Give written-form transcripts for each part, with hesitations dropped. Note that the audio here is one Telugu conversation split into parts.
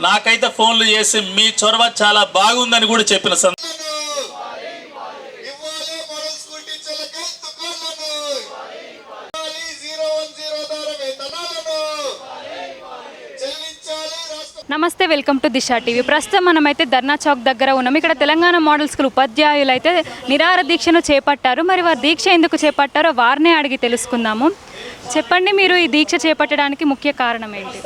నాకైతే ఫోన్లు చేసి మీ చొరవ చాలా బాగుందని కూడా చెప్పిన నమస్తే, వెల్కమ్ టు దిశ టీవీ. ప్రస్తుతం మనమైతే ధర్నా చౌక్ దగ్గర ఉన్నాం. ఇక్కడ తెలంగాణ మోడల్ స్కూల్ ఉపాధ్యాయులు అయితే నిరాహార దీక్షను చేపట్టారు. మరి వారు దీక్ష ఎందుకు చేపట్టారో వారినే అడిగి తెలుసుకుందాము. చెప్పండి, మీరు ఈ దీక్ష చేపట్టడానికి ముఖ్య కారణం ఏంటి?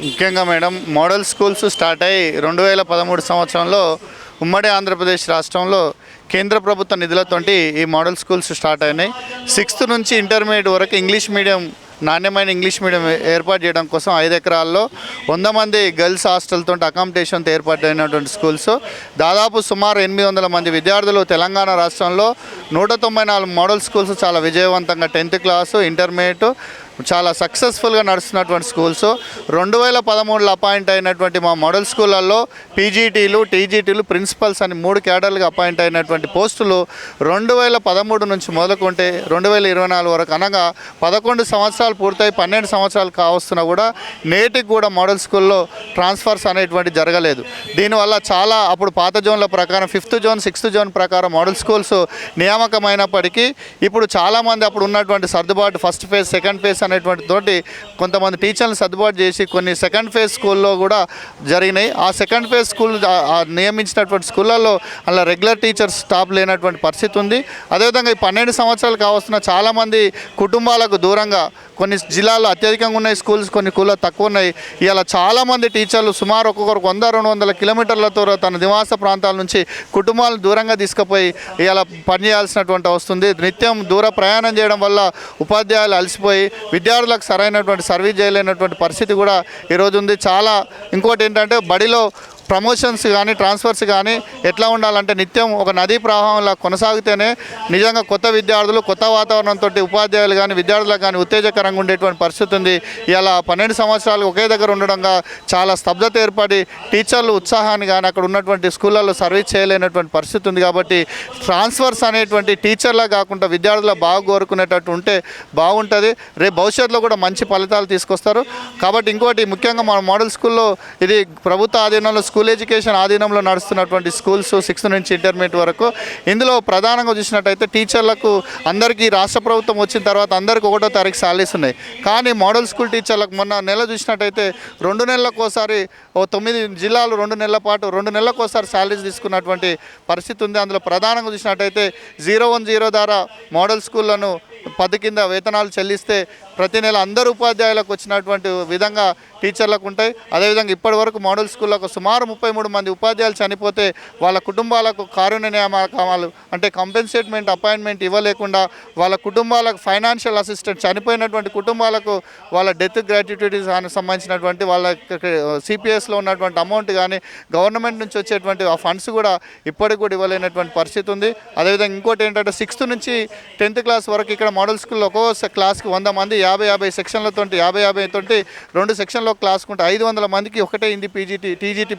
ముఖ్యంగా మేడం, మోడల్ స్కూల్స్ స్టార్ట్ అయ్యి 2013 సంవత్సరంలో ఉమ్మడి ఆంధ్రప్రదేశ్ రాష్ట్రంలో కేంద్ర ప్రభుత్వ నిధులతోటి ఈ మోడల్ స్కూల్స్ స్టార్ట్ అయినాయి. 6th నుంచి ఇంటర్మీడియట్ వరకు ఇంగ్లీష్ మీడియం, నాణ్యమైన ఇంగ్లీష్ మీడియం ఏర్పాటు చేయడం కోసం 5 ఎకరాల్లో 100 మంది గర్ల్స్ హాస్టల్తో అకామిడేషన్తో ఏర్పాటైనటువంటి స్కూల్స్. దాదాపు సుమారు 800 మంది విద్యార్థులు తెలంగాణ రాష్ట్రంలో 194 మోడల్ స్కూల్స్ చాలా విజయవంతంగా 10th క్లాసు, ఇంటర్మీడియట్ చాలా సక్సెస్ఫుల్గా నడుస్తున్నటువంటి స్కూల్స్. 2013లో అపాయింట్ అయినటువంటి మా మోడల్ స్కూళ్ళల్లో పీజీటీలు, టీజీటీలు, ప్రిన్సిపల్స్ అని 3 క్యాడర్లుగా అపాయింట్ అయినటువంటి పోస్టులు 2013 నుంచి మొదలుకుంటే 2024 వరకు, అనగా 11 సంవత్సరాలు పూర్తయి 12 సంవత్సరాలు కావస్తున్నా కూడా నేటికి కూడా మోడల్ స్కూల్లో ట్రాన్స్ఫర్స్ అనేటువంటి జరగలేదు. దీనివల్ల చాలా అప్పుడు పాత జోన్ల ప్రకారం 5th జోన్, 6th జోన్ ప్రకారం మోడల్ స్కూల్స్ నియామకమైనప్పటికీ ఇప్పుడు చాలామంది అప్పుడు ఉన్నటువంటి సర్దుబాటు, ఫస్ట్ ఫేజ్, సెకండ్ ఫేజ్ అనేటువంటి తోటి కొంతమంది టీచర్లను సర్దుబాటు చేసి కొన్ని సెకండ్ ఫేజ్ స్కూల్లో కూడా జరిగినాయి. ఆ సెకండ్ ఫేజ్ స్కూల్ నియమించినటువంటి స్కూళ్ళల్లో అలా రెగ్యులర్ టీచర్స్ స్టాఫ్ లేనటువంటి పరిస్థితి ఉంది. అదేవిధంగా ఈ 12 సంవత్సరాలు కావస్తున్న చాలామంది కుటుంబాలకు దూరంగా కొన్ని జిల్లాల్లో అత్యధికంగా ఉన్నాయి స్కూల్స్, కొన్ని స్కూల్లో తక్కువ ఉన్నాయి. ఇలా చాలామంది టీచర్లు సుమారు ఒక్కొక్కరు 100-200 కిలోమీటర్లతో తన నివాస ప్రాంతాల నుంచి కుటుంబాలను దూరంగా తీసుకుపోయి ఇలా పనిచేయాల్సినటువంటి వస్తుంది. నిత్యం దూర ప్రయాణం చేయడం వల్ల ఉపాధ్యాయులు అలసిపోయి విద్యార్థులకు సరైనటువంటి సర్వీస్ చేయలేనటువంటి పరిస్థితి కూడా ఈరోజు ఉంది. ఇంకోటి ఏంటంటే బడిలో ప్రమోషన్స్ కానీ, ట్రాన్స్ఫర్స్ కానీ ఎట్లా ఉండాలంటే నిత్యం ఒక నదీ ప్రవాహంలా కొనసాగితేనే నిజంగా కొత్త విద్యార్థులు, కొత్త వాతావరణంతో ఉపాధ్యాయులు కానీ విద్యార్థులకు కానీ ఉత్తేజకరంగా ఉండేటువంటి పరిస్థితి ఉంది. ఇలా 12 సంవత్సరాలు ఒకే దగ్గర ఉండడంగా చాలా స్తబ్దత ఏర్పడి టీచర్లు ఉత్సాహాన్ని కానీ అక్కడ ఉన్నటువంటి స్కూళ్ళల్లో సర్వీస్ చేయలేనటువంటి పరిస్థితి ఉంది. కాబట్టి ట్రాన్స్ఫర్స్ అనేటువంటి టీచర్లా కాకుండా విద్యార్థుల బాగా కోరుకునేటట్టు ఉంటే బాగుంటుంది. రేపు భవిష్యత్తులో కూడా మంచి ఫలితాలు తీసుకొస్తారు. కాబట్టి ఇంకోటి ముఖ్యంగా మన మోడల్ స్కూల్లో ఇది ప్రభుత్వ ఆధీనంలో స్కూల్ ఎడ్యుకేషన్ ఆధీనంలో నడుస్తున్నటువంటి స్కూల్స్ 6th నుంచి ఇంటర్మీడియట్ వరకు. ఇందులో ప్రధానంగా చూసినట్టయితే టీచర్లకు అందరికీ రాష్ట్ర ప్రభుత్వం వచ్చిన తర్వాత అందరికీ 1వ తారీఖు సాలరీస్ ఉన్నాయి. కానీ మోడల్ స్కూల్ టీచర్లకు మొన్న నెల చూసినట్టయితే 2 నెలలకు ఒకసారి 9 జిల్లాలు 2 నెలల పాటు 2 నెలలకు ఒకసారి సాలరీస్ తీసుకున్నటువంటి పరిస్థితి ఉంది. అందులో ప్రధానంగా చూసినట్టయితే 010 ద్వారా మోడల్ స్కూళ్లను 10 కింద వేతనాలు చెల్లిస్తే ప్రతి నెల అందరు ఉపాధ్యాయులకు వచ్చినటువంటి విధంగా టీచర్లకు ఉంటాయి. అదేవిధంగా ఇప్పటి వరకు మోడల్ స్కూళ్ళకు సుమారు 33 మంది ఉపాధ్యాయులు చనిపోతే వాళ్ళ కుటుంబాలకు కారుణ్య నియామకాలు అంటే కంపెన్సేట్మెంట్ అపాయింట్మెంట్ ఇవ్వలేకుండా వాళ్ళ కుటుంబాలకు ఫైనాన్షియల్ అసిస్టెంట్, చనిపోయినటువంటి కుటుంబాలకు వాళ్ళ డెత్ గ్రాట్యుటీస్ సంబంధించినటువంటి వాళ్ళ సిపిఎస్లో ఉన్నటువంటి అమౌంట్ కానీ గవర్నమెంట్ నుంచి వచ్చేటువంటి ఆ ఫండ్స్ కూడా ఇప్పటికి కూడా ఇవ్వలేనటువంటి పరిస్థితి ఉంది. అదేవిధంగా ఇంకోటి ఏంటంటే 6th నుంచి 10th క్లాస్ వరకు ఇక్కడ మోడల్ స్కూల్లో ఒక్కో క్లాస్కి 100 మంది 50 సెక్షన్లతో 50 తోటి 2 సెక్షన్లో క్లాస్కుంటే 500 మందికి ఒకటే హిందీ టీజీటీ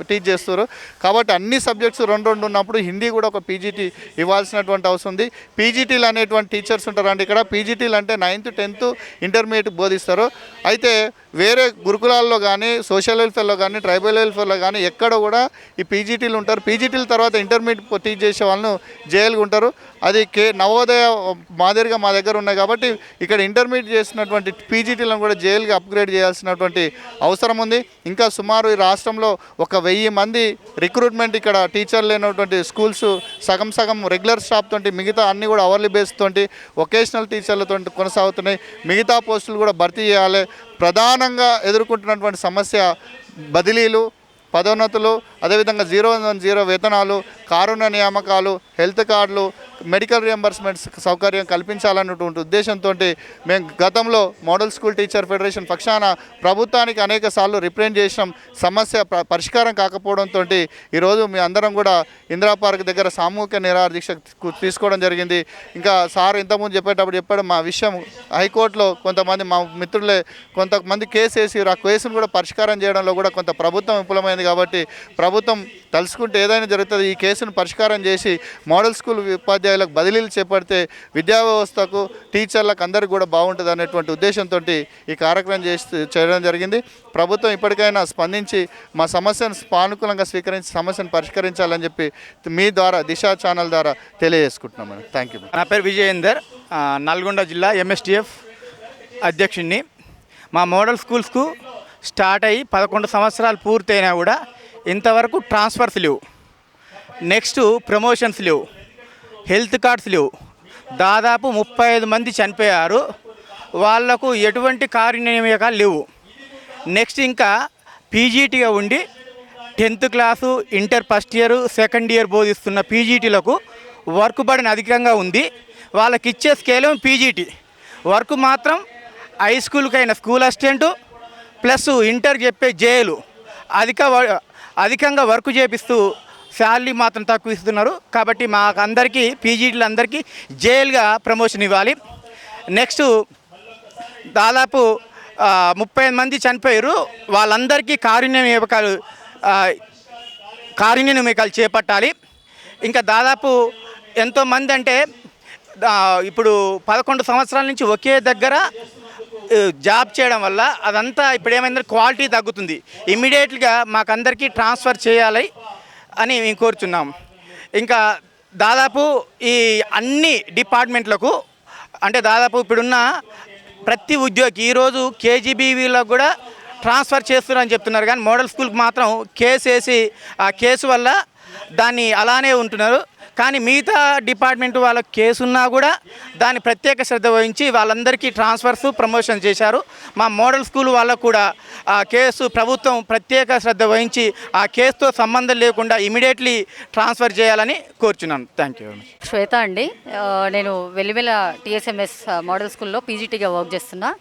టీచ్ చేస్తారు. కాబట్టి అన్ని సబ్జెక్ట్స్ 2 ఉన్నప్పుడు హిందీ కూడా ఒక పీజీటీ ఇవ్వాల్సినటువంటి అవసరం ఉంది. పీజీటీలు అనేటువంటి టీచర్స్ ఉంటారండి ఇక్కడ. పీజీటీలు అంటే 9th, 10th, ఇంటర్మీడియట్ బోధిస్తారు. అయితే వేరే గురుకులాల్లో కానీ, సోషల్ వెల్ఫేర్లో కానీ, ట్రైబల్ వెల్ఫేర్లో కానీ ఎక్కడ కూడా ఈ పీజీటీలు ఉంటారు. పీజీటీల తర్వాత ఇంటర్మీడియట్ టీచ్ చేసే వాళ్ళను జైలుగా ఉంటారు. అది నవోదయ మాదిరిగా మా దగ్గర ఉన్నాయి. కాబట్టి ఇక్కడ ఇంటర్మీడియట్ చేసినటువంటి పీజీటీలను కూడా జైలుగా అప్గ్రేడ్ చేయాల్సినటువంటి అవసరం ఉంది. ఇంకా సుమారు ఈ రాష్ట్రంలో 1000 మంది రిక్రూట్మెంట్ ఇక్కడ టీచర్లు లేనటువంటి స్కూల్స్ సగం రెగ్యులర్ స్టాఫ్ తోటి, మిగతా అన్నీ కూడా అవర్లీ బేస్ తోటి వొకేషనల్ టీచర్లతో కొనసాగుతున్నాయి. మిగతా పోస్టులు కూడా భర్తీ చేయాలి. ప్రధానంగా ఎదుర్కొంటున్నటువంటి సమస్య బదిలీలు, పదోన్నతులు, అదేవిధంగా 010 వేతనాలు, కారుణ్య నియామకాలు, హెల్త్ కార్డులు, మెడికల్ రియంబర్స్మెంట్స్ సౌకర్యం కల్పించాలన్నటువంటి ఉద్దేశంతో మేము గతంలో మోడల్ స్కూల్ టీచర్ ఫెడరేషన్ పక్షాన ప్రభుత్వానికి అనేక సార్లు రిప్రజెంట్ చేసిన సమస్య పరిష్కారం కాకపోవడంతో ఈరోజు మీ అందరం కూడా ఇందిరా పార్క్ దగ్గర సామూహిక నిరాహార దీక్ష తీసుకోవడం జరిగింది. ఇంకా సార్ ఇంతకుముందు చెప్పాడు మా విషయం హైకోర్టులో కొంతమంది మా మిత్రులే కొంతమంది కేసు వేసి ఆ కేసును కూడా పరిష్కారం చేయడంలో కూడా కొంత ప్రభుత్వం విఫలమైంది. జరిగింది కాబట్టి ప్రభుత్వం తలుచుకుంటే ఏదైనా జరుగుతుంది. ఈ కేసును పరిష్కారం చేసి మోడల్ స్కూల్ ఉపాధ్యాయులకు బదిలీలు చేపడితే విద్యా వ్యవస్థకు టీచర్లకు అందరికీ కూడా బాగుంటుంది అనేటువంటి ఉద్దేశంతో ఈ కార్యక్రమం చేయడం జరిగింది. ప్రభుత్వం ఇప్పటికైనా స్పందించి మా సమస్యను సానుకూలంగా స్వీకరించి సమస్యను పరిష్కరించాలని చెప్పి మీ ద్వారా దిశ ఛానల్ ద్వారా తెలియజేసుకుంటున్నాం మేడం. Thank you. నా పేరు విజయేందర్, నల్గొండ జిల్లా ఎంఎస్టిఎఫ్ అధ్యక్షుడిని. మా మోడల్ స్కూల్స్కు స్టార్ట్ అయ్యి 11 సంవత్సరాలు పూర్తయినా కూడా ఇంతవరకు ట్రాన్స్ఫర్స్ లేవు, నెక్స్ట్ ప్రమోషన్స్ లేవు, హెల్త్ కార్డ్స్ లేవు. దాదాపు 35 మంది చనిపోయారు, వాళ్లకు ఎటువంటి కార్యనియామకాలు లేవు. నెక్స్ట్ ఇంకా పీజీటీగా ఉండి 10th class, inter first year, second year బోధిస్తున్న పీజీటీలకు వర్క్ బర్డెన్ అధికంగా ఉంది. వాళ్ళకి ఇచ్చే స్కేల్ పీజీటీ వర్క్ మాత్రం హై స్కూల్కైనా స్కూల్ అసిస్టెంటు ప్లస్ ఇంటర్ చెప్పే జేఏలు అధికంగా వర్క్ చేపిస్తూ శాలరీ మాత్రం తక్కువ ఇస్తున్నారు. కాబట్టి మాకు అందరికీ పీజీటీలందరికీ జేఎల్గా ప్రమోషన్ ఇవ్వాలి. నెక్స్ట్ దాదాపు 30 మంది చనిపోయారు, వాళ్ళందరికీ కారుణ్యనియామకాలు చేపట్టాలి. ఇంకా దాదాపు ఎంతోమంది అంటే ఇప్పుడు 11 సంవత్సరాల నుంచి ఒకే దగ్గర జాబ్ చేయడం వల్ల అదంతా ఇప్పుడు ఏమైందంటే క్వాలిటీ తగ్గుతుంది. ఇమ్మీడియట్గా మాకందరికీ ట్రాన్స్ఫర్ చేయాలి అని మేము కోరుచున్నాం. ఇంకా దాదాపు ఈ అన్ని డిపార్ట్మెంట్లకు అంటే దాదాపు ఇప్పుడున్న ప్రతి ఉద్యోగి ఈరోజు కేజీబీవీలకు కూడా ట్రాన్స్ఫర్ చేస్తున్నారని చెప్తున్నారు, కానీ మోడల్ స్కూల్కి మాత్రం కేసు వేసి ఆ కేసు వల్ల దాన్ని అలానే ఉంటున్నారు. కానీ మిగతా డిపార్ట్మెంట్ వాళ్ళకి కేసు ఉన్నా కూడా దాన్ని ప్రత్యేక శ్రద్ధ వహించి వాళ్ళందరికీ ట్రాన్స్ఫర్స్ ప్రమోషన్ చేశారు. మా మోడల్ స్కూల్ వాళ్ళకు కూడా ఆ కేసు ప్రభుత్వం ప్రత్యేక శ్రద్ధ వహించి ఆ కేసుతో సంబంధం లేకుండా ఇమీడియట్లీ ట్రాన్స్ఫర్ చేయాలని కోరుచున్నాను. Thank you. శ్వేత అండి, నేను వెల్లిమెల టీఎస్ఎంఎస్ మోడల్ స్కూల్లో పీజీటీగా వర్క్ చేస్తున్నా.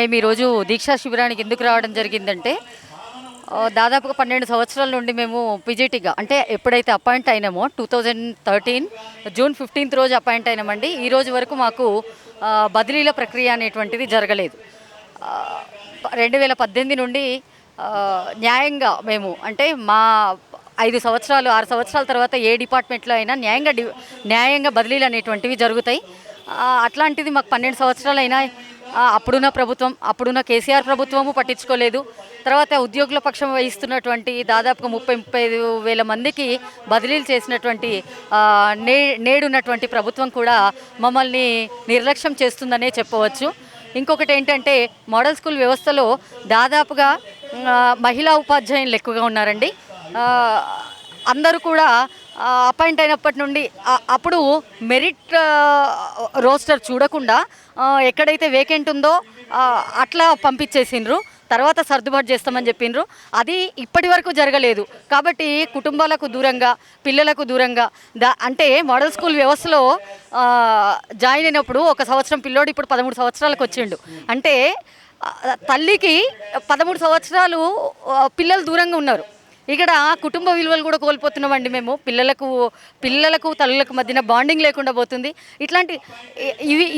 మేము ఈరోజు దీక్షా శిబిరానికి ఎందుకు రావడం జరిగిందంటే దాదాపుగా 12 సంవత్సరాల నుండి మేము పీజీటీగా అంటే ఎప్పుడైతే అపాయింట్ అయినామో 2013 జూన్ 15th రోజు అపాయింట్ అయినామండి. ఈ రోజు వరకు మాకు బదిలీల ప్రక్రియ అనేటువంటిది జరగలేదు. 2018 నుండి న్యాయంగా మేము అంటే మా 5 సంవత్సరాలు 6 సంవత్సరాల తర్వాత ఏ డిపార్ట్మెంట్లో అయినా న్యాయంగా బదిలీలు అనేటువంటివి జరుగుతాయి. అట్లాంటిది మాకు 12 సంవత్సరాలు అయినా అప్పుడున్న కేసీఆర్ ప్రభుత్వము పట్టించుకోలేదు. తర్వాత ఉద్యోగుల పక్షం వహిస్తున్నటువంటి దాదాపుగా 30-35 వేల మందికి బదిలీలు చేసినటువంటి నేడున్నటువంటి ప్రభుత్వం కూడా మమ్మల్ని నిర్లక్ష్యం చేస్తుందనే చెప్పవచ్చు. ఇంకొకటి ఏంటంటే మోడల్ స్కూల్ వ్యవస్థలో దాదాపుగా మహిళా ఉపాధ్యాయులు ఎక్కువగా ఉన్నారండి. అందరూ కూడా అపాయింట్ అయినప్పటి నుండి అప్పుడు మెరిట్ రోస్టర్ చూడకుండా ఎక్కడైతే వేకెంట్ ఉందో అట్లా పంపించేసిండ్రు. తర్వాత సర్దుబాటు చేస్తామని చెప్పిండ్రు. అది ఇప్పటి వరకు జరగలేదు. కాబట్టి కుటుంబాలకు దూరంగా, పిల్లలకు దూరంగా అంటే మోడల్ స్కూల్ వ్యవస్థలో జాయిన్ అయినప్పుడు 1 సంవత్సరం పిల్లోడు ఇప్పుడు 13 సంవత్సరాలకు వచ్చిండు. అంటే తల్లికి 13 సంవత్సరాలు పిల్లలు దూరంగా ఉన్నారు. ఇక్కడ కుటుంబ విలువలు కూడా కోల్పోతున్నామండి మేము. పిల్లలకు తల్లులకు మధ్యన బాండింగ్ లేకుండా పోతుంది. ఇట్లాంటి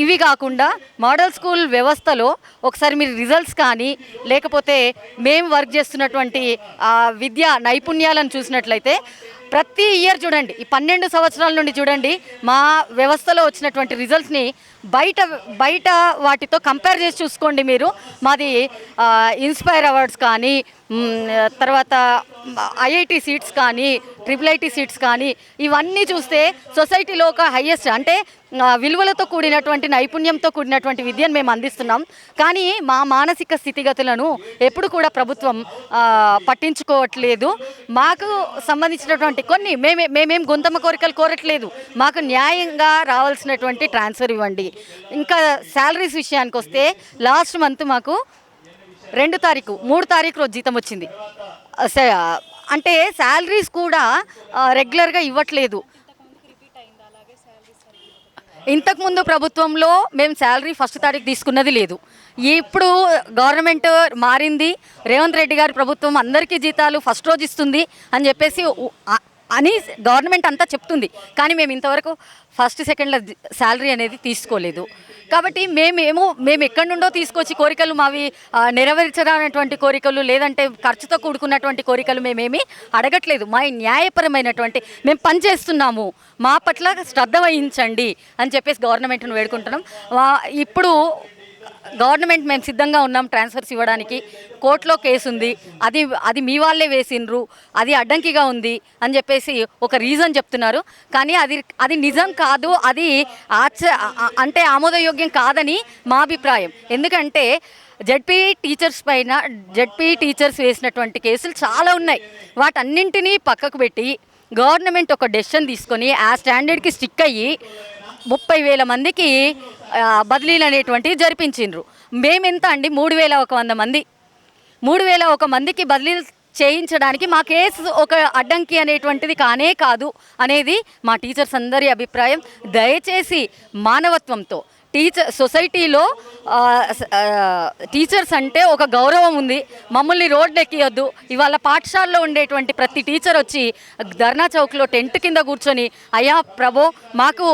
ఇవి కాకుండా మోడల్ స్కూల్ వ్యవస్థలో ఒకసారి మీరు రిజల్ట్స్ కానీ లేకపోతే మేము వర్క్ చేస్తున్నటువంటి విద్యా నైపుణ్యాలను చూసినట్లయితే ప్రతి ఇయర్ చూడండి, ఈ 12 సంవత్సరాల నుండి చూడండి, మా వ్యవస్థలో వచ్చినటువంటి రిజల్ట్స్ని బయట వాటితో కంపేర్ చేసి చూసుకోండి మీరు. మాది ఇన్స్పైర్ అవార్డ్స్ కానీ, తర్వాత ఐఐటి సీట్స్ కానీ, IIIT సీట్స్ కానీ ఇవన్నీ చూస్తే సొసైటీలో ఒక హైయెస్ట్ అంటే విలువలతో కూడినటువంటి నైపుణ్యంతో కూడినటువంటి విద్యను మేము అందిస్తున్నాం. కానీ మా మానసిక స్థితిగతులను ఎప్పుడు కూడా ప్రభుత్వం పట్టించుకోవట్లేదు. మాకు సంబంధించినటువంటి కొన్ని మేమేం గొంతమ్మ కోరికలు కోరట్లేదు. మాకు న్యాయంగా రావాల్సినటువంటి ట్రాన్స్ఫర్ ఇవ్వండి. ఇంకా శాలరీస్ విషయానికి వస్తే లాస్ట్ మంత్ మాకు 2 తారీఖు 3 తారీఖు రోజు జీతం వచ్చింది. అంటే శాలరీస్ కూడా రెగ్యులర్గా ఇవ్వట్లేదు. ఇంతకుముందు ప్రభుత్వంలో మేము శాలరీ 1st తారీఖు తీసుకున్నది లేదు. ఇప్పుడు గవర్నమెంట్ మారింది, రేవంత్ రెడ్డి గారి ప్రభుత్వం అందరికీ జీతాలు ఫస్ట్ రోజు ఇస్తుంది అని చెప్పేసి అని గవర్నమెంట్ అంతా చెప్తుంది. కానీ మేము ఇంతవరకు ఫస్ట్ సెకండ్ల శాలరీ అనేది తీసుకోలేదు. కాబట్టి మేము ఎక్కడి నుండో తీసుకొచ్చి కోరికలు మావి నెరవేర్చడానికి కోరికలు, లేదంటే ఖర్చుతో కూడుకున్నటువంటి కోరికలు మేమేమీ అడగట్లేదు. మా న్యాయపరమైనటువంటి మేము పనిచేస్తున్నాము, మా పట్ల శ్రద్ధ వహించండి అని చెప్పేసి గవర్నమెంట్ను వేడుకుంటున్నాం. ఇప్పుడు గవర్నమెంట్ మేము సిద్ధంగా ఉన్నాం ట్రాన్స్ఫర్స్ ఇవ్వడానికి. కోర్టులో కేసు ఉంది, అది మీ వాళ్ళే వేసిండ్రు, అది అడ్డంకిగా ఉంది అని చెప్పేసి ఒక రీజన్ చెప్తున్నారు. కానీ అది నిజం కాదు, అది అంటే ఆమోదయోగ్యం కాదని మా అభిప్రాయం. ఎందుకంటే జెడ్పీ టీచర్స్ వేసినటువంటి కేసులు చాలా ఉన్నాయి. వాటన్నింటినీ పక్కకు పెట్టి గవర్నమెంట్ ఒక డెసిషన్ తీసుకొని ఆ స్టాండర్డ్కి స్టిక్ అయ్యి 30,000 మందికి బదిలీలు అనేటువంటివి జరిపించిండ్రు. మేమెంత అండి 3,100 మంది. 3,001 మందికి బదిలీలు చేయించడానికి మా కేసు ఒక అడ్డంకి అనేటువంటిది కానే కాదు అనేది మా టీచర్స్ అందరి అభిప్రాయం. దయచేసి మానవత్వంతో సొసైటీలో టీచర్స్ అంటే ఒక గౌరవం ఉంది. మమ్మల్ని రోడ్డు ఎక్కియొద్దు. ఇవాళ పాఠశాలలో ఉండేటువంటి ప్రతి టీచర్ వచ్చి ధర్నా చౌక్లో టెంట్ కింద కూర్చొని అయ్యా ప్రభో మాకు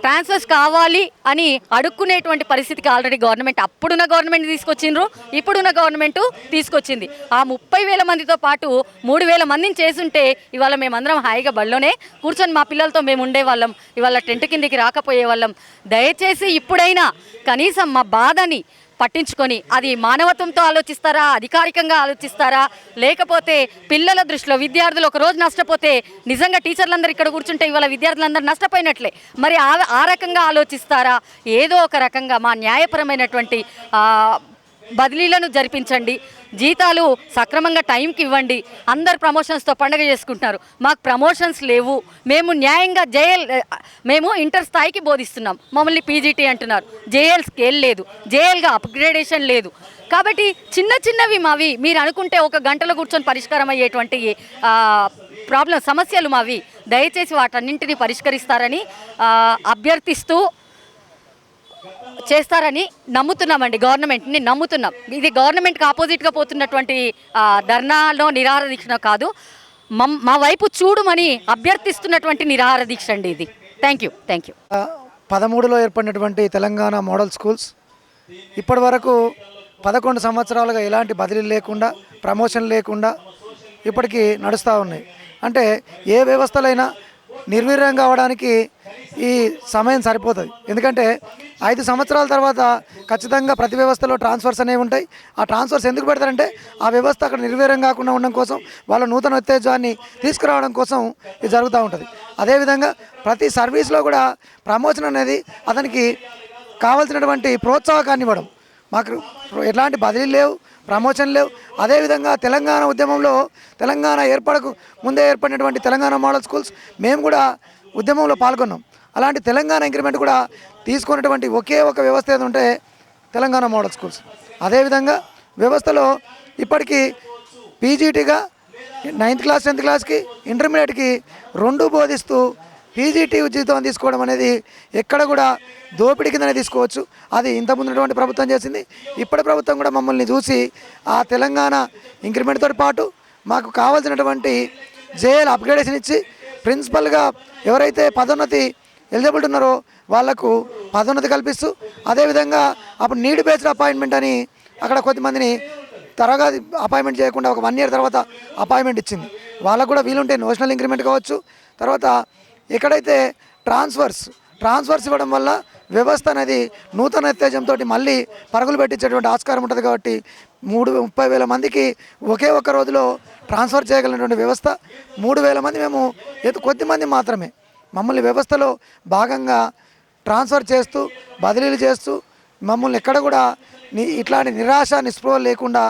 ట్రాన్స్ఫర్స్ కావాలి అని అడుక్కునేటువంటి పరిస్థితికి ఆల్రెడీ అప్పుడున్న గవర్నమెంట్ తీసుకొచ్చిండ్రు, ఇప్పుడున్న గవర్నమెంట్ తీసుకొచ్చింది. ఆ 30,000 మందితో పాటు 3,000 మందిని చేసుంటే ఇవాళ మేమందరం హాయిగా బళ్ళోనే కూర్చొని మా పిల్లలతో మేము ఉండేవాళ్ళం, ఇవాళ టెంట్ కిందికి రాకపోయే వాళ్ళం. దయచేసి ఇప్పుడైనా కనీసం మా బాధని పట్టించుకొని అది మానవత్వంతో ఆలోచిస్తారా, అధికారికంగా ఆలోచిస్తారా, లేకపోతే పిల్లల దృష్టిలో విద్యార్థులు ఒక రోజు నష్టపోతే నిజంగా టీచర్లందరూ ఇక్కడ కూర్చుంటే ఇవాళ విద్యార్థులందరూ నష్టపోయినట్లే. మరి ఆ రకంగా ఆలోచిస్తారా? ఏదో ఒక రకంగా మా న్యాయపరమైనటువంటి బదిలీలను జరిపించండి. జీతాలు సక్రమంగా టైంకి ఇవ్వండి. అందరు ప్రమోషన్స్తో పండుగ చేసుకుంటున్నారు, మాకు ప్రమోషన్స్ లేవు. మేము న్యాయంగా మేము ఇంటర్ స్థాయికి బోధిస్తున్నాం, మమ్మల్ని పీజీటీ అంటున్నారు. జేఎల్ స్కేల్ లేదు, జేఎల్గా అప్గ్రేడేషన్ లేదు. కాబట్టి చిన్నవి మావి మీరు అనుకుంటే ఒక గంటలో కూర్చొని పరిష్కారం అయ్యేటువంటి సమస్యలు మావి. దయచేసి వాటన్నింటినీ పరిష్కరిస్తారని అభ్యర్థిస్తూ చేస్తారని నమ్ముతున్నామండి. గవర్నమెంట్ని నమ్ముతున్నాం. ఇది గవర్నమెంట్కి ఆపోజిట్గా పోతున్నటువంటి ధర్నాలో నిరాహార దీక్ష కాదు, మా వైపు చూడమని అభ్యర్థిస్తున్నటువంటి నిరాహార దీక్ష అండి ఇది. Thank you. 13లో ఏర్పడినటువంటి తెలంగాణ మోడల్ స్కూల్స్ ఇప్పటి వరకు 11 సంవత్సరాలుగా ఎలాంటి బదిలీలు లేకుండా, ప్రమోషన్ లేకుండా ఇప్పటికీ నడుస్తూ ఉన్నాయి. అంటే ఏ వ్యవస్థలైనా నిర్వీర్యం కావడానికి ఈ సమయం సరిపోతుంది. ఎందుకంటే 5 సంవత్సరాల తర్వాత ఖచ్చితంగా ప్రతి వ్యవస్థలో ట్రాన్స్ఫర్స్ అనేవి ఉంటాయి. ఆ ట్రాన్స్ఫర్స్ ఎందుకు పెడతారంటే ఆ వ్యవస్థ అక్కడ నిర్వీర్యం కాకుండా ఉండడం కోసం, వాళ్ళ నూతన ఉత్తేజాన్ని తీసుకురావడం కోసం ఇది జరుగుతూ ఉంటుంది. అదేవిధంగా ప్రతి సర్వీస్లో కూడా ప్రమోషన్ అనేది అతనికి కావాల్సినటువంటి ప్రోత్సాహకాన్ని ఇవ్వడం. మాకు ఎలాంటి బదిలీలు లేవు, ప్రమోషన్ లేవు. అదేవిధంగా తెలంగాణ ఉద్యమంలో తెలంగాణ ఏర్పడకు ముందే ఏర్పడినటువంటి తెలంగాణ మోడల్ స్కూల్స్ మేము కూడా ఉద్యమంలో పాల్గొన్నాం. అలాంటి తెలంగాణ ఇంక్రిమెంట్ కూడా తీసుకున్నటువంటి ఒకే ఒక వ్యవస్థ ఏది ఉంటే తెలంగాణ మోడల్ స్కూల్స్. అదేవిధంగా వ్యవస్థలో ఇప్పటికీ పీజీటీగా 9th క్లాస్ 10th క్లాస్కి ఇంటర్మీడియట్కి 2 బోధిస్తూ పీజీటీ ఉద్యోగం తీసుకోవడం అనేది ఎక్కడ కూడా దోపిడీ కిందనే తీసుకోవచ్చు. అది ఇంతకుముందున్నటువంటి ప్రభుత్వం చేసింది. ఇప్పటి ప్రభుత్వం కూడా మమ్మల్ని చూసి ఆ తెలంగాణ ఇంక్రిమెంట్తో పాటు మాకు కావాల్సినటువంటి జేఎల్ అప్గ్రేడేషన్ ఇచ్చి ప్రిన్సిపల్గా ఎవరైతే పదోన్నతి ఎలిజిబిలిటీ ఉన్నారో వాళ్లకు పదోన్నతి కల్పిస్తూ, అదేవిధంగా అప్పుడు నీడ్ బేస్డ్ అపాయింట్మెంట్ అని అక్కడ కొద్దిమందిని త్వరగా అపాయింట్మెంట్ చేయకుండా ఒక 1 year తర్వాత అపాయింట్మెంట్ ఇచ్చింది. వాళ్ళకు కూడా వీలుంటే నోషనల్ ఇంక్రిమెంట్ కావచ్చు. తర్వాత ఎక్కడైతే ట్రాన్స్ఫర్స్ ఇవ్వడం వల్ల వ్యవస్థ అనేది నూతన ఉత్తేజంతో మళ్ళీ పరుగులు పెట్టించేటువంటి ఆస్కారం ఉంటుంది. కాబట్టి 30,000 మందికి ఒకే ఒక్క రోజులో ట్రాన్స్ఫర్ చేయగలిగినటువంటి వ్యవస్థ. 3,000 మంది మేము కొద్దిమంది మాత్రమే మమ్మల్ని వ్యవస్థలో భాగంగా ట్రాన్స్ఫర్ చేస్తూ బదిలీలు చేస్తూ మమ్మల్ని ఎక్కడ కూడా ఇట్లాంటి నిరాశ నిస్పృహ లేకుండా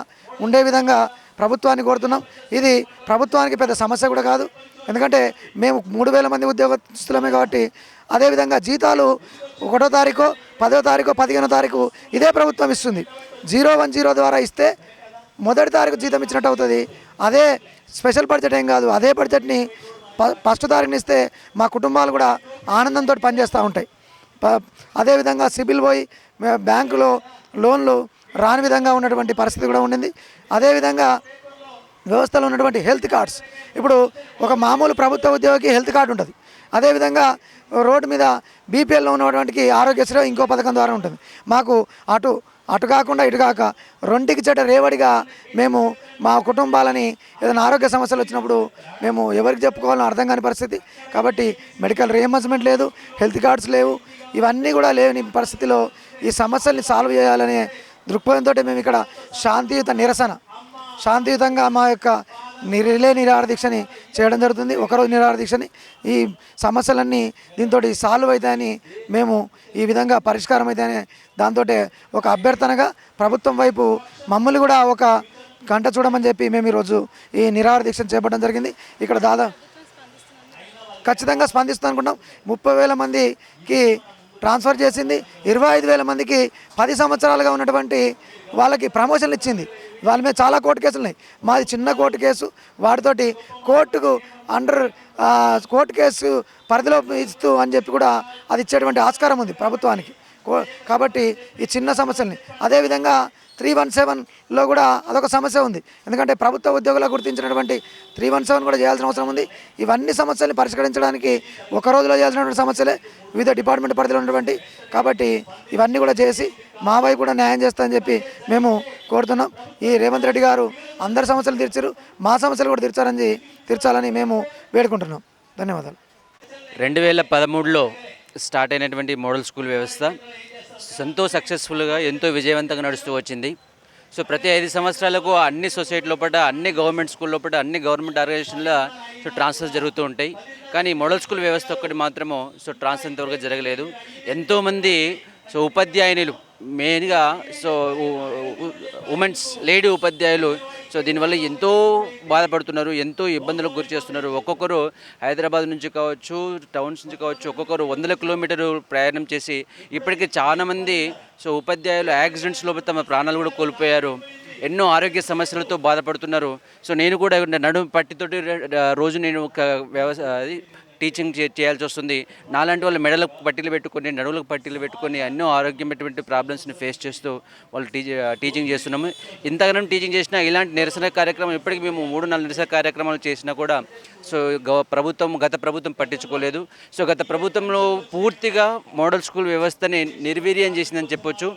ఉండే విధంగా ప్రభుత్వాన్ని కోరుతున్నాం. ఇది ప్రభుత్వానికి పెద్ద సమస్య కూడా కాదు, ఎందుకంటే మేము 3,000 మంది ఉద్యోగస్తులమే కాబట్టి. అదేవిధంగా జీతాలు 1వ తారీఖు 10వ తారీఖు 15వ తారీఖు ఇదే ప్రభుత్వం ఇస్తుంది. 010 ద్వారా ఇస్తే మొదటి తారీఖు జీతం ఇచ్చినట్టు అవుతుంది. అదే స్పెషల్ బడ్జెట్ ఏం కాదు. అదే బడ్జెట్ని 1st తారీఖుని ఇస్తే మా కుటుంబాలు కూడా ఆనందంతో పనిచేస్తూ ఉంటాయి. అదేవిధంగా సిబిల్ పోయి బ్యాంకులో లోన్లు రాని విధంగా ఉన్నటువంటి పరిస్థితి కూడా ఉండింది. అదేవిధంగా వ్యవస్థలో ఉన్నటువంటి హెల్త్ కార్డ్స్. ఇప్పుడు ఒక మామూలు ప్రభుత్వ ఉద్యోగికి హెల్త్ కార్డు ఉంటుంది, అదేవిధంగా రోడ్డు మీద బీపీఎల్లో ఉన్నటువంటికి ఆరోగ్యశ్రీ ఇంకో పథకం ద్వారా ఉంటుంది. మాకు అటు కాకుండా ఇటు కాక రెండుకి చెడ్డ రేవడిగా మేము మా కుటుంబాలని ఏదైనా ఆరోగ్య సమస్యలు వచ్చినప్పుడు మేము ఎవరికి చెప్పుకోవాలని అర్థం కాని పరిస్థితి. కాబట్టి మెడికల్ రియంబర్స్మెంట్ లేదు, హెల్త్ కార్డ్స్ లేవు, ఇవన్నీ కూడా లేని పరిస్థితిలో ఈ సమస్యల్ని సాల్వ్ చేయాలనే దృక్పథంతో మేము ఇక్కడ శాంతియుతంగా మా యొక్క రిలే నిరాహార దీక్షని చేయడం జరుగుతుంది. ఒకరోజు నిరాహార దీక్షని ఈ సమస్యలన్నీ దీంతో సాల్వ్ అవుతాయని, మేము ఈ విధంగా పరిష్కారం అవుతాయని దాంతో ఒక అభ్యర్థనగా ప్రభుత్వం వైపు మమ్మల్ని కూడా ఒక గంట చూడమని చెప్పి మేము ఈరోజు ఈ నిరాహార దీక్షను చేపట్టడం జరిగింది. ఇక్కడ ఖచ్చితంగా స్పందిస్తాం అనుకుంటాం. 30,000 మందికి ట్రాన్స్ఫర్ చేసింది, 25,000 మందికి 10 సంవత్సరాలుగా ఉన్నటువంటి వాళ్ళకి ప్రమోషన్లు ఇచ్చింది. వాళ్ళ మీద చాలా కోర్టు కేసులు ఉన్నాయి. మాది చిన్న కోర్టు కేసు, వాటితోటి కోర్టు కేసు పరిధిలో ఇస్తూ అని చెప్పి కూడా అది ఇచ్చేటువంటి ఆస్కారం ఉంది ప్రభుత్వానికి. కాబట్టి ఈ చిన్న సమస్యల్ని అదేవిధంగా 317లో కూడా అదొక సమస్య ఉంది. ఎందుకంటే ప్రభుత్వ ఉద్యోగులకు గుర్తించినటువంటి 317 కూడా చేయాల్సిన అవసరం ఉంది. ఇవన్నీ సమస్యల్ని పరిష్కరించడానికి ఒక రోజులో చేయాల్సినటువంటి సమస్యలే వివిధ డిపార్ట్మెంట్ పరిధిలో ఉన్నటువంటి. కాబట్టి ఇవన్నీ కూడా చేసి మా వైపు కూడా న్యాయం చేస్తామని చెప్పి మేము కోరుతున్నాం. ఈ రేవంత్ రెడ్డి గారు అందరి సమస్యలు తీర్చారు, మా సమస్యలు కూడా తీర్చాలని మేము వేడుకుంటున్నాం. ధన్యవాదాలు. 2013లో స్టార్ట్ అయినటువంటి మోడల్ స్కూల్ వ్యవస్థ ఎంతో సక్సెస్ఫుల్గా ఎంతో విజయవంతంగా నడుస్తూ వచ్చింది. సో ప్రతి 5 సంవత్సరాలకు అన్ని సొసైటీ లోపల, అన్ని గవర్నమెంట్ స్కూల్ లోపల, అన్ని గవర్నమెంట్ ఆర్గనైజేషన్లో ట్రాన్స్ఫర్స్ జరుగుతూ ఉంటాయి. కానీ మోడల్ స్కూల్ వ్యవస్థ ఒక్కటి మాత్రము ట్రాన్స్ఫర్ ఇంతవరకు జరగలేదు. ఎంతోమంది ఉపాధ్యాయునులు మెయిన్గా ఉమెన్స్ లేడీ ఉపాధ్యాయులు దీనివల్ల ఎంతో బాధపడుతున్నారు, ఎంతో ఇబ్బందులకు గురి చేస్తున్నారు. ఒక్కొక్కరు హైదరాబాద్ నుంచి కావచ్చు, టౌన్స్ నుంచి కావచ్చు, ఒక్కొక్కరు 100 కిలోమీటర్లు ప్రయాణం చేసి ఇప్పటికీ చాలామంది ఉపాధ్యాయులు యాక్సిడెంట్స్లో తమ ప్రాణాలు కూడా కోల్పోయారు. ఎన్నో ఆరోగ్య సమస్యలతో బాధపడుతున్నారు. నేను కూడా నడుము పట్టితోటి రోజు నేను ఒక టీచింగ్ చేయాల్సి వస్తుంది. నాలాంటి వాళ్ళు మెడలకు పట్టీలు పెట్టుకొని, నడువులకు పట్టీలు పెట్టుకొని ఎన్నో ఆరోగ్యమైనటువంటి ప్రాబ్లమ్స్ని ఫేస్ చేస్తూ వాళ్ళు టీచింగ్ చేస్తున్నాము. ఇంతగానం టీచింగ్ చేసినా ఇలాంటి నిరసన కార్యక్రమం ఇప్పటికీ మేము 3-4 నిరసన కార్యక్రమాలు చేసినా కూడా గత ప్రభుత్వం పట్టించుకోలేదు. గత ప్రభుత్వంలో పూర్తిగా మోడల్ స్కూల్ వ్యవస్థని నిర్వీర్యం చేసిందని చెప్పొచ్చు.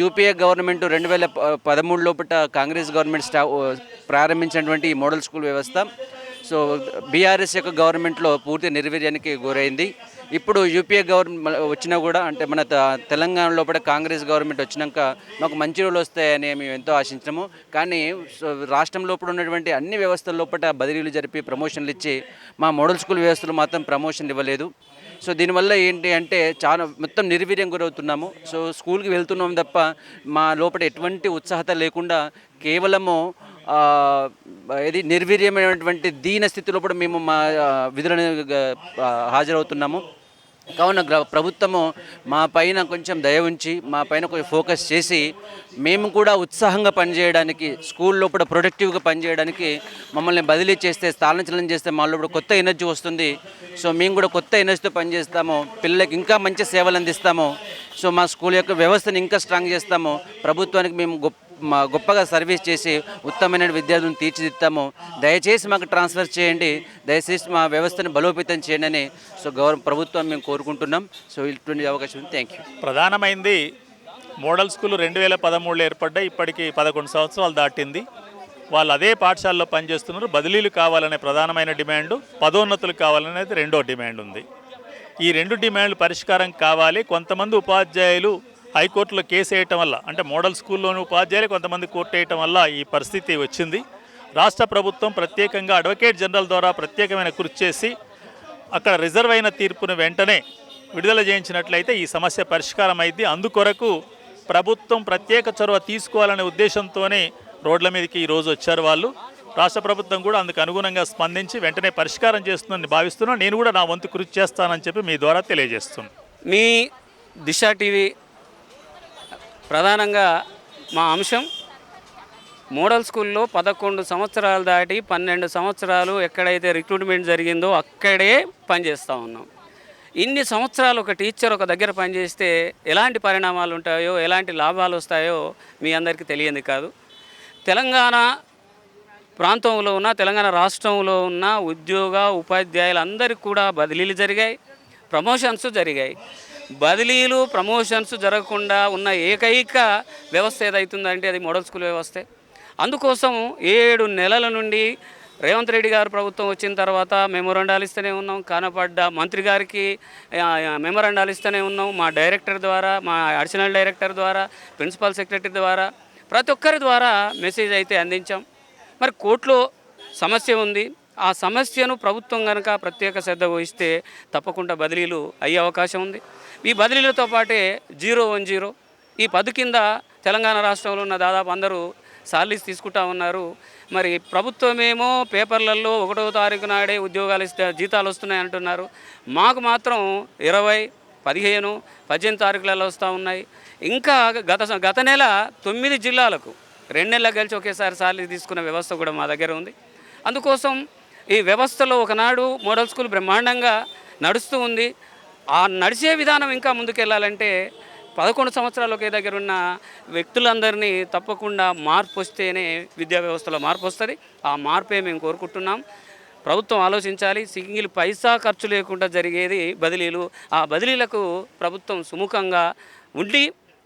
యూపీఏ గవర్నమెంట్ 2013 లోపల కాంగ్రెస్ గవర్నమెంట్ ప్రారంభించినటువంటి ఈ మోడల్ స్కూల్ వ్యవస్థ బీఆర్ఎస్ యొక్క గవర్నమెంట్లో పూర్తి నిర్వీర్యానికి గురైంది. ఇప్పుడు యూపీఏ గవర్నమెంట్ వచ్చినా కూడా, అంటే మన తెలంగాణ లోపల కాంగ్రెస్ గవర్నమెంట్ వచ్చినాక మాకు మంచి రోజులు వస్తాయని మేము ఎంతో ఆశించాము. కానీ రాష్ట్రం లోపల ఉన్నటువంటి అన్ని వ్యవస్థల లోపల బదిలీలు జరిపి ప్రమోషన్లు ఇచ్చి మా మోడల్ స్కూల్ వ్యవస్థలో మాత్రం ప్రమోషన్లు ఇవ్వలేదు. దీనివల్ల ఏంటి అంటే చాలా మొత్తం నిర్వీర్యం గురవుతున్నాము. స్కూల్కి వెళ్తున్నాం తప్ప మా లోపల ఎటువంటి ఉత్సాహత లేకుండా కేవలము ఇది నిర్వీర్యమైనటువంటి దీన స్థితిలో కూడా మేము మా విధులను హాజరవుతున్నాము. కావున ప్రభుత్వము మా పైన కొంచెం దయ ఉంచి, మా పైన కొంచెం ఫోకస్ చేసి మేము కూడా ఉత్సాహంగా పనిచేయడానికి, స్కూల్ లోపల ప్రొడక్టివ్గా పనిచేయడానికి మమ్మల్ని బదిలీ చేస్తే, స్థానచలనం చేస్తే మా లోపల కొత్త ఎనర్జీ వస్తుంది. మేము కూడా కొత్త ఎనర్జీతో పనిచేస్తాము, పిల్లలకి ఇంకా మంచి సేవలు అందిస్తాము. మా స్కూల్ యొక్క వ్యవస్థను ఇంకా స్ట్రాంగ్ చేస్తాము. ప్రభుత్వానికి మేము గొప్పగా సర్వీస్ చేసి ఉత్తమమైన విద్యార్థులను తీర్చిదిద్దాము. దయచేసి మాకు ట్రాన్స్ఫర్ చేయండి, దయచేసి మా వ్యవస్థను బలోపేతం చేయండి అని ప్రభుత్వం మేము కోరుకుంటున్నాం. ఇటువంటి అవకాశం ఉంది. Thank you. ప్రధానమైంది మోడల్ స్కూల్ 2013లో ఏర్పడ్డాయి. ఇప్పటికీ 11 సంవత్సరాలు దాటింది. వాళ్ళు అదే పాఠశాలలో పనిచేస్తున్నారు. బదిలీలు కావాలనే ప్రధానమైన డిమాండు, పదోన్నతులు కావాలనేది రెండో డిమాండ్ ఉంది. ఈ 2 డిమాండ్లు పరిష్కారం కావాలి. కొంతమంది ఉపాధ్యాయులు హైకోర్టులో కేసు వేయటం వల్ల, అంటే మోడల్ స్కూల్లోని ఉపాధ్యాయులు కొంతమంది కోర్టు వేయటం వల్ల ఈ పరిస్థితి వచ్చింది. రాష్ట్ర ప్రభుత్వం ప్రత్యేకంగా అడ్వకేట్ జనరల్ ద్వారా ప్రత్యేకమైన కృషి చేసి అక్కడ రిజర్వ్ అయిన తీర్పును వెంటనే విడుదల చేయించినట్లయితే ఈ సమస్య పరిష్కారం అయింది. అందుకొరకు ప్రభుత్వం ప్రత్యేక చొరవ తీసుకోవాలనే ఉద్దేశంతోనే రోడ్ల మీదకి ఈరోజు వచ్చారు వాళ్ళు. రాష్ట్ర ప్రభుత్వం కూడా అందుకు అనుగుణంగా స్పందించి వెంటనే పరిష్కారం చేస్తుందని భావిస్తున్నాను. నేను కూడా నా వంతు కృషి చేస్తానని చెప్పి మీ ద్వారా తెలియజేస్తున్నాను. మీ దిశ టీవీ ప్రధానంగా మా అంశం మోడల్ స్కూల్లో 11 సంవత్సరాలు దాటి 12 సంవత్సరాలు ఎక్కడైతే రిక్రూట్మెంట్ జరిగిందో అక్కడే పనిచేస్తూ ఉన్నాం. ఇన్ని సంవత్సరాలు ఒక టీచర్ ఒక దగ్గర పనిచేస్తే ఎలాంటి పరిణామాలు ఉంటాయో, ఎలాంటి లాభాలు వస్తాయో మీ అందరికీ తెలియంది కాదు. తెలంగాణ ప్రాంతంలో ఉన్న తెలంగాణ రాష్ట్రంలో ఉన్న ఉద్యోగ ఉపాధ్యాయులందరికీ కూడా బదిలీలు జరిగాయి, ప్రమోషన్స్ జరిగాయి. బదిలీలు ప్రమోషన్స్ జరగకుండా ఉన్న ఏకైక వ్యవస్థ ఏదైతుందంటే అది మోడల్ స్కూల్ వ్యవస్థే. అందుకోసం 7 నెలల నుండి రేవంత్ రెడ్డి గారు ప్రభుత్వం వచ్చిన తర్వాత మెమోరాండాలు ఇస్తూనే ఉన్నాం, కనపడ్డ మంత్రి గారికి మెమోరాండాలు ఇస్తూనే ఉన్నాం, మా డైరెక్టర్ ద్వారా, మా అడిషనల్ డైరెక్టర్ ద్వారా, ప్రిన్సిపల్ సెక్రటరీ ద్వారా, ప్రతి ఒక్కరి ద్వారా మెసేజ్ అయితే అందించాం. మరి కోర్టులో సమస్య ఉంది, ఆ సమస్యను ప్రభుత్వం కనుక ప్రత్యేక శ్రద్ధ వహిస్తే తప్పకుండా బదిలీలు అయ్యే అవకాశం ఉంది. ఈ బదిలీలతో పాటే 010 ఈ పదు కింద తెలంగాణ రాష్ట్రంలో ఉన్న దాదాపు అందరూ సాలరీస్ తీసుకుంటా ఉన్నారు. మరి ప్రభుత్వమేమో పేపర్లలో 1వ తారీఖు నాడే ఉద్యోగాలు ఇస్తే జీతాలు వస్తున్నాయి అంటున్నారు. మాకు మాత్రం 20, 15, 18 తారీఖులలో వస్తూ ఉన్నాయి. ఇంకా గత నెల 9 జిల్లాలకు 2 నెలలు కలిసి ఒకేసారి సాలరీ తీసుకున్న వ్యవస్థ కూడా మా దగ్గర ఉంది. అందుకోసం ఈ వ్యవస్థలో ఒకనాడు మోడల్ స్కూల్ బ్రహ్మాండంగా నడుస్తూ ఉంది. ఆ నడిచే విధానం ఇంకా ముందుకెళ్ళాలంటే 11 సంవత్సరాలు ఒకే దగ్గర ఉన్న వ్యక్తులందరినీ తప్పకుండా మార్పు వస్తేనే విద్యా వ్యవస్థలో మార్పు వస్తుంది. ఆ మార్పే మేము కోరుకుంటున్నాం. ప్రభుత్వం ఆలోచించాలి. సింగిల్ పైసా ఖర్చు లేకుండా జరిగేది బదిలీలు. ఆ బదిలీలకు ప్రభుత్వం సుముఖంగా ఉండి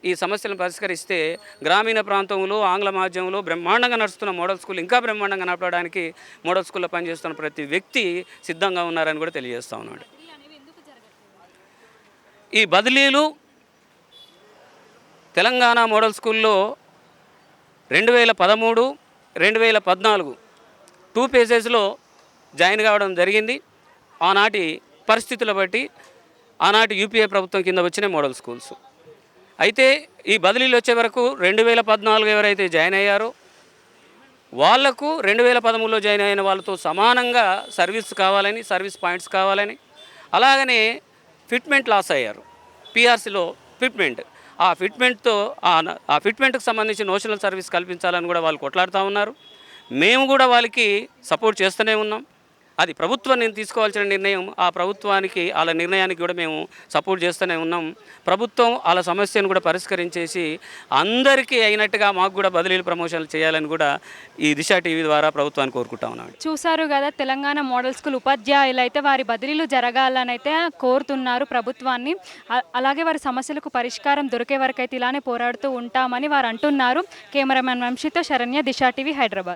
ఈ సమస్యలను పరిష్కరిస్తే గ్రామీణ ప్రాంతంలో ఆంగ్ల మాధ్యమంలో బ్రహ్మాండంగా నడుస్తున్న మోడల్ స్కూల్ ఇంకా బ్రహ్మాండంగా నడపడానికి మోడల్ స్కూల్లో పనిచేస్తున్న ప్రతి వ్యక్తి సిద్ధంగా ఉన్నారని కూడా తెలియజేస్తా ఉన్నాడు. ఈ బదిలీలు తెలంగాణ మోడల్ స్కూల్లో 2013, 2014 2 ఫేజెస్లో జాయిన్ కావడం జరిగింది. ఆనాటి పరిస్థితుల బట్టి ఆనాటి యూపీఏ ప్రభుత్వం కింద వచ్చిన మోడల్ స్కూల్స్. అయితే ఈ బదిలీలు వచ్చే వరకు 2014 ఎవరైతే జాయిన్ అయ్యారో వాళ్లకు 2013లో జాయిన్ అయిన వాళ్ళతో సమానంగా సర్వీస్ కావాలని, సర్వీస్ పాయింట్స్ కావాలని, అలాగనే ఫిట్మెంట్ లాస్ అయ్యారు. పిఆర్సీలో ఫిట్మెంట్, ఆ ఫిట్మెంట్కి సంబంధించి నోషనల్ సర్వీస్ కల్పించాలని కూడా వాళ్ళు కొట్లాడుతూ ఉన్నారు. మేము కూడా వాళ్ళకి సపోర్ట్ చేస్తూనే ఉన్నాం. అది ప్రభుత్వం నేను తీసుకోవాల్సిన నిర్ణయం. ఆ ప్రభుత్వానికి వాళ్ళ నిర్ణయానికి కూడా మేము సపోర్ట్ చేస్తూనే ఉన్నాం. ప్రభుత్వం వాళ్ళ సమస్యను కూడా పరిష్కరించేసి అందరికీ అయినట్టుగా మాకు కూడా బదిలీలు ప్రమోషన్లు చేయాలని కూడా ఈ దిశ టీవీ ద్వారా ప్రభుత్వాన్ని కోరుకుంటా ఉన్నాం. చూశారు కదా, తెలంగాణ మోడల్ స్కూల్ ఉపాధ్యాయులు అయితే వారి బదిలీలు జరగాలని అయితే కోరుతున్నారు ప్రభుత్వాన్ని. అలాగే వారి సమస్యలకు పరిష్కారం దొరికే వరకు అయితే ఇలానే పోరాడుతూ ఉంటామని వారు అంటున్నారు. కెమెరామెన్ వంశీతో శరణ్య, దిశ టీవీ, హైదరాబాద్.